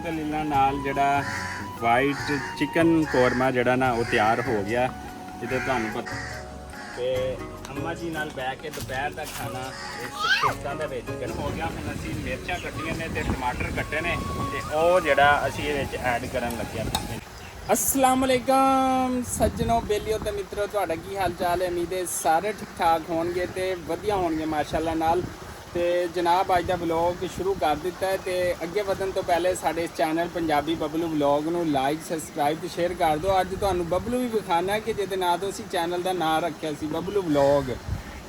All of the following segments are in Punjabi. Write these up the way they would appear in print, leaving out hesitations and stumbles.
ਅਲਹਮਦੁਲਿਲਾ ਨਾਲ ਜਿਹੜਾ ਵਾਈਟ ਚਿਕਨ ਕੋਰਮਾ ਜਿਹੜਾ ਨਾ ਉਹ ਤਿਆਰ ਹੋ ਗਿਆ। ਜਿਹਦੇ ਤੁਹਾਨੂੰ ਪਤਾ ਤੇ ਅੰਮਾ ਜੀ ਨਾਲ ਬਹਿ ਕੇ ਦੁਪਹਿਰ ਦਾ ਖਾਣਾ ਇਸ ਖੇਤਾਂ ਦੇ ਵਿੱਚ ਗਰਮ ਹੋ ਗਿਆ। ਹੁਣ ਅਸੀਂ ਮਿਰਚਾਂ ਕੱਟੀਆਂ ਨੇ ਤੇ ਟਮਾਟਰ ਕੱਟੇ ਨੇ ਤੇ ਉਹ ਜਿਹੜਾ ਅਸੀਂ ਇਹਦੇ ਵਿੱਚ ਐਡ ਕਰਨ ਲੱਗਿਆ। अस्सलाम वालेकुम सज्जनों बेलियो ते मित्रों, तुहाडा की हाल चाल है? उम्मीद है सारे ठीक ठाक होणगे ते वधिया होणगे माशाअल्लाह नाल। ते जनाब अज दा व्लॉग शुरू कर दिता है ते अगे वधन तो पहले साडे चैनल पंजाबी बबलू व्लॉग नूं लाइक सबसक्राइब ते शेयर कर दो। अज तुहानूं बबलू भी विखाना है कि जिहदे नाल तो असीं चैनल दा नाम रखिया सी बबलू व्लॉग।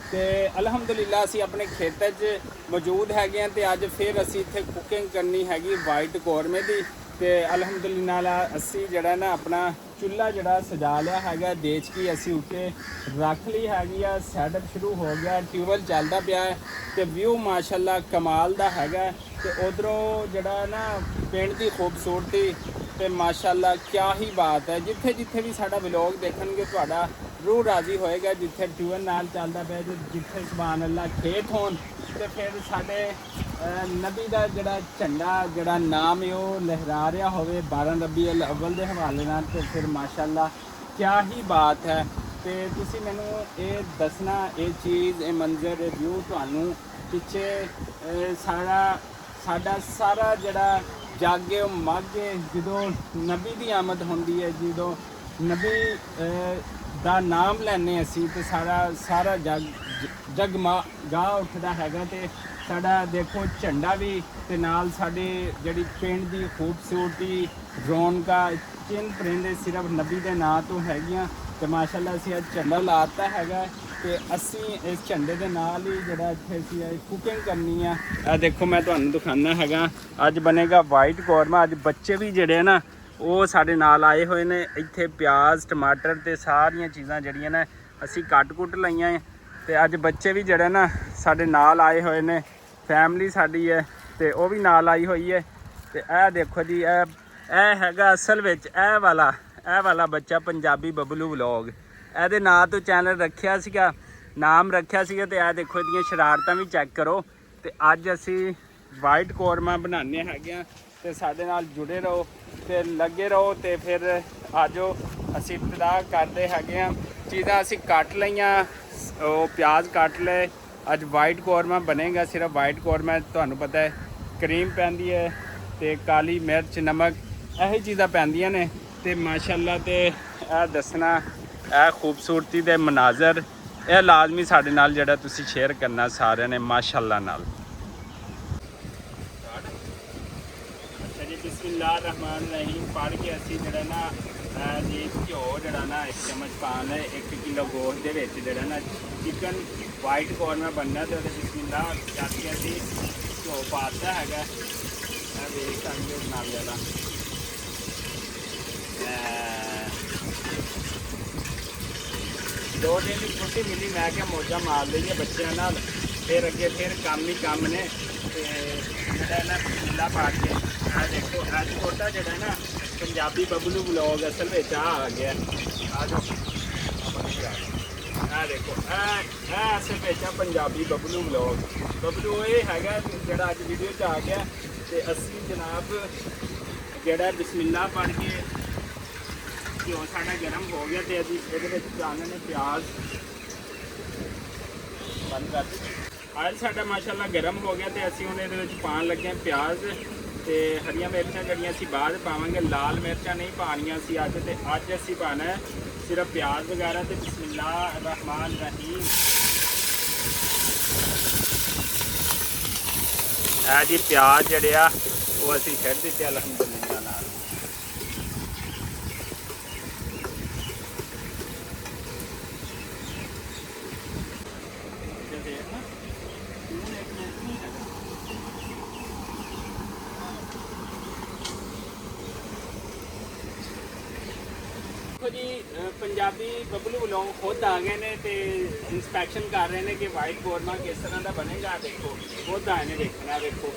ते अलहमदुलिल्लाह असीं अपने खेतां 'च मौजूद हैगे ते अज फिर असीं इत्थे कुकिंग करनी हैगी वाइट कौरमे दी। ਤੇ ਅਲਹਮਦੁਲਿਲਾ ਨਾਲ ਅਸੀਂ ਜਿਹੜਾ ਨਾ ਆਪਣਾ ਚੁੱਲ੍ਹਾ ਜਿਹੜਾ ਸਜਾ ਲਿਆ ਹੈਗਾ, ਦੇਚਕੀ ਅਸੀਂ ਉੱਤੇ ਰੱਖ ਲਈ ਹੈਗੀ ਆ। ਸੈਟਅਪ ਸ਼ੁਰੂ ਹੋ ਗਿਆ, ਟਿਊਬਵੈੱਲ ਚੱਲਦਾ ਪਿਆ ਹੈ ਤੇ ਵਿਊ ਮਾਸ਼ਾਅੱਲਾ ਕਮਾਲ ਦਾ ਹੈਗਾ। ਤੇ ਉਧਰੋਂ ਜਿਹੜਾ ਨਾ ਪਿੰਡ ਦੀ ਖੂਬਸੂਰਤੀ ਤੇ ਮਾਸ਼ਾਅੱਲਾ ਕਿਆ ਹੀ ਬਾਤ ਹੈ। ਜਿੱਥੇ ਜਿੱਥੇ ਵੀ ਸਾਡਾ ਵਲੌਗ ਦੇਖਣਗੇ ਤੁਹਾਡਾ ਰੂਹ ਰਾਜ਼ੀ ਹੋਏਗਾ। ਜਿੱਥੇ ਟਿਊਬਵੈੱਲ ਨਾਲ ਚੱਲਦਾ ਪਿਆ, ਜਿੱਥੇ ਸੁਭਾਨ ਅੱਲਾ ਖੇਤ ਹੋਣ ਤੇ ਫਿਰ ਸਾਡੇ ਨਬੀ ਦਾ ਜਿਹੜਾ ਝੰਡਾ ਜਿਹੜਾ ਨਾਮ ਹੈ ਉਹ ਲਹਿਰਾ ਰਿਹਾ ਹੋਵੇ 12 ਰਬੀ ਅਲ ਅਵਲ ਦੇ ਹਵਾਲੇ ਨਾਲ, ਤੇ ਫਿਰ ਮਾਸ਼ਾਅੱਲਾ ਕਿਆ ਹੀ ਬਾਤ ਹੈ। ਤੇ ਤੁਸੀਂ ਮੈਨੂੰ ਇਹ ਦੱਸਣਾ, ਇਹ ਚੀਜ਼, ਇਹ ਮੰਜ਼ਰ, ਇਹ ਵਿਊ ਤੁਹਾਨੂੰ ਪਿੱਛੇ ਸਾਡਾ ਸਾਰਾ ਜਿਹੜਾ ਜਾਗੇ ਉਹ ਮਾਗੇ ਜਦੋਂ ਨਬੀ ਦੀ ਆਮਦ ਹੁੰਦੀ ਹੈ, ਜਦੋਂ ਨਬੀ ਦਾ ਨਾਮ ਲੈਂਦੇ ਅਸੀਂ ਤੇ ਸਾਰਾ ਜਗਮਗਾ ਉੱਠਦਾ ਹੈਗਾ। ਤੇ ਸਾਡਾ ਦੇਖੋ ਝੰਡਾ ਵੀ ਤੇ ਨਾਲ ਸਾਡੇ ਜਿਹੜੀ ਪਿੰਡ ਦੀ ਖੂਬਸੂਰਤੀ ਰੌਣਕਾਂ ਚਿੰਨ ਪਰਿੰਦੇ ਸਿਰਫ ਨਬੀ ਦੇ ਨਾਂ ਤੋਂ ਹੈਗੀਆਂ। ਤੇ ਮਾਸ਼ਾਅੱਲਾ ਅਸੀਂ ਅੱਜ ਝੰਡਾ ਲਾਤਾ ਹੈਗਾ ਤੇ ਅਸੀਂ ਇਸ ਝੰਡੇ ਦੇ ਨਾਲ ਹੀ ਜਿਹੜਾ ਇੱਥੇ ਅਸੀਂ ਕੁਕਿੰਗ ਕਰਨੀ ਆ। ਇਹ ਦੇਖੋ ਮੈਂ ਤੁਹਾਨੂੰ ਦਿਖਾਉਣਾ ਹੈਗਾ, ਅੱਜ ਬਣੇਗਾ ਵਾਈਟ ਕੌਰਮਾ। ਅੱਜ ਬੱਚੇ ਵੀ ਜਿਹੜੇ ਨਾ ਉਹ ਸਾਡੇ ਨਾਲ ਆਏ ਹੋਏ ਨੇ। ਇੱਥੇ ਪਿਆਜ਼ ਟਮਾਟਰ ਤੇ ਸਾਰੀਆਂ ਚੀਜ਼ਾਂ ਜਿਹੜੀਆਂ ਨੇ ਅਸੀਂ ਕੱਟ ਲਈਆਂ ਤੇ ਅੱਜ ਬੱਚੇ ਵੀ ਜਿਹੜੇ ਨਾ ਸਾਡੇ ਨਾਲ ਆਏ ਹੋਏ ਨੇ। ਫੈਮਿਲੀ ਸਾਡੀ ਹੈ ਤੇ ਉਹ ਵੀ ਨਾਲ ਆਈ ਹੋਈ ਹੈ। ਤੇ ਇਹ ਦੇਖੋ ਜੀ, ਇਹ ਹੈਗਾ ਅਸਲ ਵਿੱਚ ਇਹ ਵਾਲਾ ਬੱਚਾ ਪੰਜਾਬੀ ਬਬਲੂ ਵਲੌਗ। ਇਹਦੇ ਨਾਂ ਤੋਂ ਚੈਨਲ ਰੱਖਿਆ ਸੀਗਾ, ਨਾਮ ਰੱਖਿਆ ਸੀਗਾ। ਤੇ ਇਹ ਦੇਖੋ ਇਹਦੀਆਂ ਸ਼ਰਾਰਤਾਂ ਵੀ ਚੈੱਕ ਕਰੋ। ਤੇ ਅੱਜ ਅਸੀਂ ਵਾਈਟ ਕੌਰਮਾ ਬਣਾਉਂਦੇ ਹੈਗੇ ਆ ਤੇ ਸਾਡੇ ਨਾਲ ਜੁੜੇ ਰਹੋ ਤੇ ਲੱਗੇ ਰਹੋ। ਤੇ ਫਿਰ ਆਜੋ ਅਸੀਂ ਇਬਤਦਾ ਕਰਦੇ ਹੈਗੇ ਆ। ਚੀਜ਼ਾਂ ਅਸੀਂ ਕੱਟ ਲਈਆਂ, ਉਹ ਪਿਆਜ਼ ਕੱਟ ਲਏ। ਅੱਜ ਵਾਈਟ ਕੌਰਮਾ ਬਣੇਗਾ, ਸਿਰਫ ਵਾਈਟ ਕੌਰਮਾ। ਤੁਹਾਨੂੰ ਪਤਾ ਹੈ ਕਰੀਮ ਪੈਂਦੀ ਹੈ ਤੇ ਕਾਲੀ ਮਿਰਚ ਨਮਕ ਇਹੀ ਚੀਜ਼ਾਂ ਪੈਂਦੀਆਂ ਨੇ। ਤੇ ਮਾਸ਼ਾਅੱਲਾ ਤੇ ਇਹ ਦੱਸਣਾ, ਇਹ ਖੂਬਸੂਰਤੀ ਦੇ ਮਨਾਜ਼ਰ ਇਹ ਲਾਜ਼ਮੀ ਸਾਡੇ ਨਾਲ ਜਿਹੜਾ ਤੁਸੀਂ ਸ਼ੇਅਰ ਕਰਨਾ ਸਾਰਿਆਂ ਨੇ ਮਾਸ਼ਾਅੱਲਾ ਨਾਲ। ਅੱਛਾ ਜੀ, ਬਿਸਮਿल्लाह रहमान रहीम ਪੜ੍ਹ ਕੇ ਅਸੀਂ ਜਿਹੜਾ ਨਾ ਜੀ ਘਿਓ ਜਿਹੜਾ ਨਾ 1 ਚਮਚ ਪਾਉਣਾ ਹੈ। 1 ਕਿਲੋ ਗੋਸ਼ਤ ਦੇ ਵਿੱਚ ਜਿਹੜਾ ਨਾ ਚਿਕਨ ਵਾਈਟ ਕੌਰਮਾ ਬਣਨਾ। ਤੇ ਉਹਦੇ ਬਿਸਮਿल्लाह ਕਰਕੇ ਅਸੀਂ ਘਿਓ ਪਾਤਾ ਹੈਗਾ। ਇਹ ਵੇਖ ਸਕਦੇ ਹੋ ਨਾਲ ਜ਼ਿਆਦਾ 2 ਦਿਨ ਦੀ ਛੁੱਟੀ ਮਿਲੀ, ਮੈਂ ਕਿਹਾ ਮੌਜਾਂ ਮਾਰ ਲਈਏ ਬੱਚਿਆਂ ਨਾਲ। ਫਿਰ ਅੱਗੇ ਫਿਰ ਕੰਮ ਹੀ ਕੰਮ ਨੇ। ਤੇ ਜਿਹੜਾ ਨਾ ਬਿਸਮਿल्लाह ਪਾ ਕੇ ਇਹ ਦੇਖੋ ਅੱਜ ਛੋਟਾ ਜਿਹੜਾ ਨਾ ਪੰਜਾਬੀ ਬਬਲੂ ਵਲੌਗ ਅਸਲ ਵਿੱਚ ਆ ਗਿਆ। ਆ ਜਾਓ ਇਹ ਦੇਖੋ ਇਹ ਅਸਲ ਵਿੱਚ ਆ ਪੰਜਾਬੀ ਬਬਲੂ ਵਲੌਗ। ਬਬਲੂ ਇਹ ਹੈਗਾ ਜਿਹੜਾ ਅੱਜ ਵੀਡੀਓ 'ਚ ਆ ਗਿਆ। ਤੇ ਅਸੀਂ ਜਨਾਬ ਜਿਹੜਾ ਬਿਸਮਿल्लाह ਪੜ੍ਹ ਕੇ ਘਿਓ ਸਾਡਾ ਗਰਮ ਹੋ ਗਿਆ ਤੇ ਅਸੀਂ ਇਹਦੇ ਵਿੱਚ ਪਾਉਣੇ ਨੇ ਪਿਆਜ਼। ਬੰਦ ਕਰ ਦਿੱਤਾ। ਆਇਲ ਸਾਡਾ ਮਾਸ਼ਾਅੱਲਾ ਗਰਮ ਹੋ ਗਿਆ ਤੇ ਅਸੀਂ ਹੁਣ ਇਹਦੇ ਵਿੱਚ ਪਾਉਣ ਲੱਗੇ ਪਿਆਜ਼ ਤੇ ਹਰੀਆਂ ਮਿਰਚਾਂ ਜਿਹੜੀਆਂ ਅਸੀਂ ਬਾਅਦ ਪਾਵਾਂਗੇ। ਲਾਲ ਮਿਰਚਾਂ ਨਹੀਂ ਪਾਉਣੀਆਂ ਸੀ ਅੱਜ। ਤੇ ਅੱਜ ਅਸੀਂ ਪਾਉਣਾ ਹੈ ਸਿਰਫ ਪਿਆਜ਼ ਵਗੈਰਾ। ਤੇ ਬਿਸਮਿल्लाह रहमान रहीम। ਇਹ ਜੀ ਪਿਆਜ਼ ਜਿਹੜੇ ਆ ਉਹ ਅਸੀਂ ਛੱਡ ਦਿੱਤੇ ਅਲਹਮਦੁਲਿਲਾ ਨਾਲ। ਦੇਖੋ ਜੀ, ਪੰਜਾਬੀ ਬਬਲੂ ਵਲੌਗ ਖੁਦ ਆ ਗਏ ਨੇ ਤੇ ਇੰਸਪੈਕਸ਼ਨ ਕਰ ਰਹੇ ਨੇ ਕਿ ਵਾਈਟ ਕੌਰਮਾ ਕਿਸ ਤਰ੍ਹਾਂ ਦਾ ਬਣੇਗਾ। ਦੇਖੋ ਖੁਦ ਆਏ ਨੇ ਦੇਖਣਾ। ਦੇਖੋ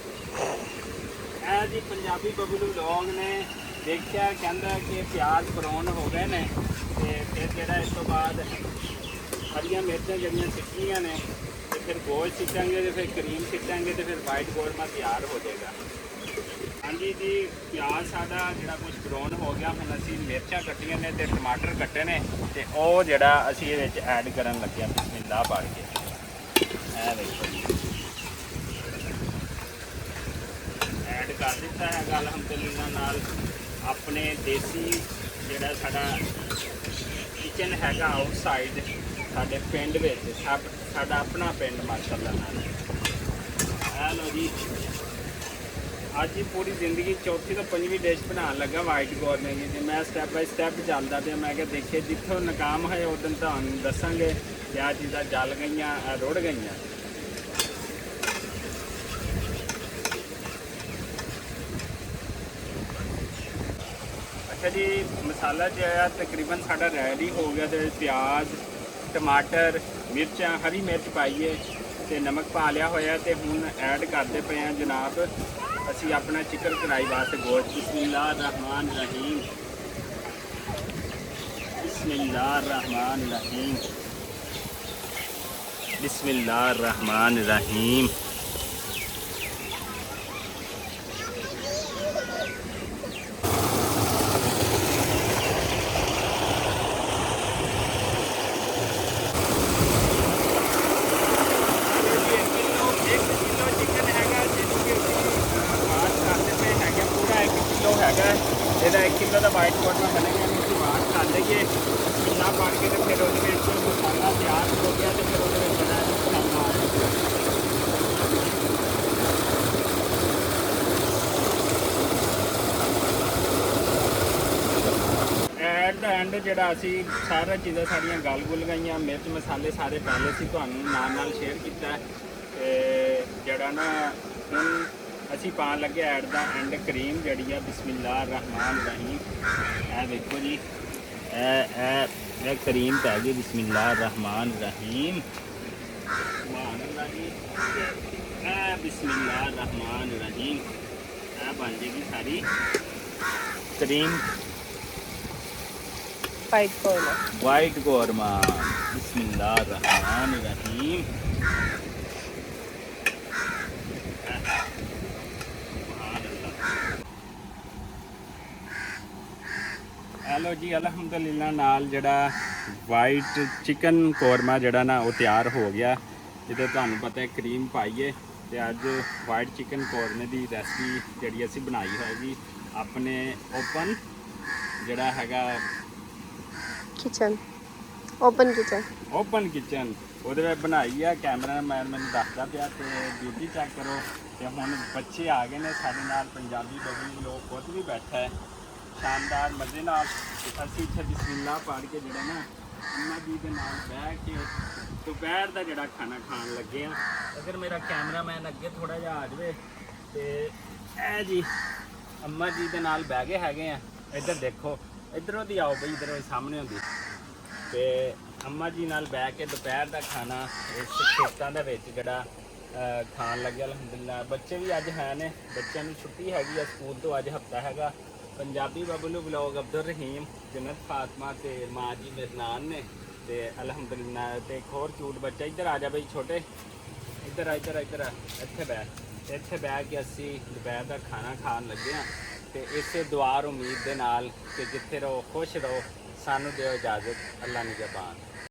ਇਹ ਜੀ ਪੰਜਾਬੀ ਬਬਲੂ ਵਲੌਗ ਨੇ ਦੇਖਿਆ, ਕਹਿੰਦਾ ਕਿ ਪਿਆਜ਼ ਬਰਾਊਨ ਹੋ ਗਏ ਨੇ ਤੇ ਫਿਰ ਜਿਹੜਾ ਇਸ ਤੋਂ ਬਾਅਦ ਹਰੀਆਂ ਮਿਰਚਾਂ ਜਿਹੜੀਆਂ ਸਿੱਟਣੀਆਂ ਨੇ ਤੇ ਫਿਰ ਗੋਸ਼ਤ ਸਿੱਟਾਂਗੇ ਤੇ ਫਿਰ ਕਰੀਮ ਸਿੱਟਾਂਗੇ ਤੇ ਫਿਰ ਵਾਈਟ ਕੌਰਮਾ ਤਿਆਰ ਹੋ ਜਾਏਗਾ। ਹਾਂਜੀ ਜੀ, ਪਿਆਜ਼ ਸਾਡਾ ਜਿਹੜਾ ਕੁਝ ਬਰਾਊਨ ਹੋ ਗਿਆ। ਹੁਣ ਅਸੀਂ ਮਿਰਚਾਂ ਕੱਟੀਆਂ ਨੇ ਤੇ ਟਮਾਟਰ ਕੱਟੇ ਨੇ ਤੇ ਉਹ ਜਿਹੜਾ ਅਸੀਂ ਇਹਦੇ ਵਿੱਚ ਐਡ ਕਰਨ ਲੱਗੇ ਹਾਂ ਬਿਸਮਿਲ੍ਲਾ ਪੜ ਕੇ। ਇਹ ਵੇਖੋ ਜੀ, ਐਡ ਕਰ ਦਿੱਤਾ ਹੈਗਾ ਅਲਹਮਦੁਲਿਲਾ ਨਾਲ। ਆਪਣੇ ਦੇਸੀ ਜਿਹੜਾ ਸਾਡਾ ਕਿਚਨ ਹੈਗਾ ਆਊਟਸਾਈਡ ਸਾਡੇ ਪਿੰਡ ਵਿੱਚ, ਸਾਡਾ ਆਪਣਾ ਪਿੰਡ ਮਾਸ਼ਾਅੱਲਾ ਨਾਲ। ਇਹ ਲਓ ਜੀ, ਅੱਜ ਹੀ ਪੂਰੀ ਜ਼ਿੰਦਗੀ ਚੌਥੀ ਤੋਂ ਪੰਜਵੀਂ ਡਿਸ਼ ਬਣਾਉਣ ਲੱਗਾ ਵਾਈਟ ਗੋਰਮੇ ਦੀ। ਮੈਂ ਸਟੈਪ ਬਾਈ ਸਟੈਪ ਚੱਲਦਾ ਪਿਆ। ਮੈਂ ਕਿਹਾ ਦੇਖੇ ਜਿੱਥੋਂ ਨਾਕਾਮ ਹੋਏ ਉਦੋਂ ਤੁਹਾਨੂੰ ਦੱਸਾਂਗੇ ਕਿ ਆਹ ਚੀਜ਼ਾਂ ਜਲ ਗਈਆਂ, ਰੁੜ ਗਈਆਂ। ਅੱਛਾ ਜੀ, ਮਸਾਲਾ ਜਿਹੜਾ ਤਕਰੀਬਨ ਸਾਡਾ ਰੈਡੀ ਹੋ ਗਿਆ। ਤੇ ਪਿਆਜ਼, ਟਮਾਟਰ, ਮਿਰਚਾਂ, ਹਰੀ ਮਿਰਚ ਪਾਈਏ ਤੇ ਨਮਕ ਪਾ ਲਿਆ ਹੋਇਆ। ਤੇ ਹੁਣ ਐਡ ਕਰਦੇ ਪਏ ਹਾਂ ਜਨਾਬ ਅਸੀਂ ਆਪਣਾ ਚਿਕਨ ਕੜਾਈ ਵਾਸਤੇ ਗੋਸ਼ਤ। ਬਿਸਮਿਲ੍ਲਾਹਿਰ ਰਹਿਮਾਨ ਰਹੀਮ, ਬਿਸਮਿਲ੍ਲਾਹਿਰ ਰਹਿਮਾਨ ਰਹੀਮ, ਬਿਸਮਿਲ੍ਲਾਹਿਰ ਰਹਿਮਾਨ ਰਹੀਮ। ਹੈਗਾ ਇਹਦਾ 1 ਕਿਲੋ ਦਾ ਵਾਈਟ ਕੋਰਮਾ ਬਣੇਗਾ। ਅਸੀਂ ਬਾਹਰ ਕਰ ਲਈਏ ਬਿਸਮਿਲ੍ਲਾ ਪਾ ਕੇ ਤੇ ਫਿਰ ਉਹਦੇ ਵਿੱਚ ਮਸਾਲਾ ਤਿਆਰ ਹੋ ਗਿਆ ਤੇ ਫਿਰ ਉਹਦੇ ਵਿੱਚ ਜਿਹੜਾ ਐਟ ਦਾ ਐਂਡ ਜਿਹੜਾ ਅਸੀਂ ਸਾਰਾ ਚੀਜ਼ਾਂ ਸਾਡੀਆਂ ਗਲ ਗੁਲ ਗਈਆਂ। ਮਿਰਚ ਮਸਾਲੇ ਸਾਰੇ ਪਹਿਲੇ ਸੀ ਤੁਹਾਨੂੰ ਨਾਲ ਸ਼ੇਅਰ ਕੀਤਾ। ਤੇ ਜਿਹੜਾ ਨਾ ਹੁਣ ਅਸੀਂ ਪਾਉਣ ਲੱਗੇ ਐਟ ਦਾ ਐਂਡ ਕਰੀਮ ਜਿਹੜੀ ਆ ਬਿਸਮਿਲ੍ਲਾਹਿਰ ਰਹਿਮਾਨ ਰਹੀਮ। ਇਹ ਦੇਖੋ ਜੀ, ਇਹ ਕਰੀਮ ਪੈ ਗਈ ਬਿਸਮਿਲ੍ਲਾਹਿਰ ਰਹਿਮਾਨ ਰਹੀਮ। ਸੁਭਾਨ ਅੱਲਾਹ ਜੀ, ਇਹ ਬਿਸਮਿਲ੍ਲਾਹਿਰ ਰਹਿਮਾਨ ਰਹੀਮ। ਇਹ ਬਣ ਜਾਏਗੀ ਸਾਰੀ ਕਰੀਮ ਵਾਈਟ ਕੋਰਮਾ। ਬਿਸਮਿਲ੍ਲਾਹਿਰ ਰਹਿਮਾਨ ਰਹੀਮ। ਹੈਲੋ ਜੀ, ਅਲਹਮਦੁਲਿਲਾ ਨਾਲ ਜਿਹੜਾ ਵਾਈਟ ਚਿਕਨ ਕੋਰਮਾ ਜਿਹੜਾ ਨਾ ਉਹ ਤਿਆਰ ਹੋ ਗਿਆ। ਜਿੱਦਾਂ ਤੁਹਾਨੂੰ ਪਤਾ ਹੈ ਕਰੀਮ ਪਾਈਏ ਤੇ ਅੱਜ ਵਾਈਟ ਚਿਕਨ ਕੋਰਮੇ ਦੀ ਰੈਸਪੀ ਜਿਹੜੀ ਅਸੀਂ ਬਣਾਈ ਹੋਏਗੀ ਆਪਣੇ ਓਪਨ ਜਿਹੜਾ ਹੈਗਾ ਕਿਚਨ, ਓਪਨ ਕਿਚਨ ਉਹਦੇ ਵਿੱਚ ਬਣਾਈ ਆ। ਕੈਮਰਾਮੈਨ ਮੈਨੂੰ ਦੱਸਦਾ ਪਿਆ ਤੇ ਬਿਊਟੀ ਚੈੱਕ ਕਰੋ। ਤੇ ਹੁਣ ਬੱਚੇ ਆ ਗਏ ਨੇ ਸਾਡੇ ਨਾਲ, ਪੰਜਾਬੀ ਬੜੀ ਲੋਕ ਖੁਦ ਵੀ ਬੈਠਾ ਹੈ ਸ਼ਾਨਦਾਰ ਮਜ਼ੇ ਨਾਲ। ਅਸੀਂ ਇੱਥੇ ਬਿਸਮਿਲ੍ਲਾ ਪੜ ਕੇ ਜਿਹੜਾ ਨਾ ਅੰਮਾ ਜੀ ਦੇ ਨਾਲ ਬਹਿ ਕੇ ਦੁਪਹਿਰ ਦਾ ਜਿਹੜਾ ਖਾਣਾ ਖਾਣ ਲੱਗੇ ਆ। ਅਗਰ ਮੇਰਾ ਕੈਮਰਾਮੈਨ ਅੱਗੇ ਥੋੜਾ ਜਿਹਾ ਆ ਜਾਵੇ ਤੇ ਇਹ ਜੀ ਅੰਮਾ ਜੀ ਦੇ ਨਾਲ ਬਹਿ ਗਏ ਹੈਗੇ ਆ। ਇੱਧਰ ਦੇਖੋ, ਇੱਧਰੋਂ ਦੀ ਆਓ ਬਈ, ਇੱਧਰੋਂ ਸਾਹਮਣੇ ਹੁੰਦੀ। ਤੇ ਅੰਮਾ ਜੀ ਨਾਲ ਬਹਿ ਕੇ ਦੁਪਹਿਰ ਦਾ ਖਾਣਾ ਇਸ ਖੇਤਾਂ ਦੇ ਵਿੱਚ ਜਿਹੜਾ ਖਾਣ ਲੱਗਿਆ ਅਲਹਮਦੁਲਿਲਾ। ਬੱਚੇ ਵੀ ਅੱਜ ਹੈ ਨੇ, ਬੱਚਿਆਂ ਨੂੰ ਛੁੱਟੀ ਹੈਗੀ ਆ ਸਕੂਲ ਤੋਂ, ਅੱਜ ਹਫਤਾ ਹੈਗਾ। ਪੰਜਾਬੀ ਬਬਲੂ ਬਲੌਗ ਅਬਦੁਲ ਰਹੀਮ, ਜਨਤ ਫਾਤਮਾ ਤੇ ਮਾਂ ਜੀ ਮਿਰਨਾਨ ਨੇ ਤੇ ਅਲਹਮਦੁਲਿਲਾ। ਤੇ ਇੱਕ ਹੋਰ ਕਿਊਟ ਬੱਚਾ, ਇੱਧਰ ਆ ਜਾ ਬਈ ਛੋਟੇ, ਇੱਧਰ ਆ, ਇੱਥੇ ਬਹਿ ਕੇ ਅਸੀਂ ਦੁਪਹਿਰ ਦਾ ਖਾਣਾ ਖਾਣ ਲੱਗੇ ਹਾਂ। ਤੇ ਇਸੇ ਦੁਆ ਉਮੀਦ ਦੇ ਨਾਲ ਕਿ ਜਿੱਥੇ ਰਹੋ ਖੁਸ਼ ਰਹੋ। ਸਾਨੂੰ ਦਿਓ ਇਜਾਜ਼ਤ, ਅੱਲਾ ਨਿਗਹਬਾਨ।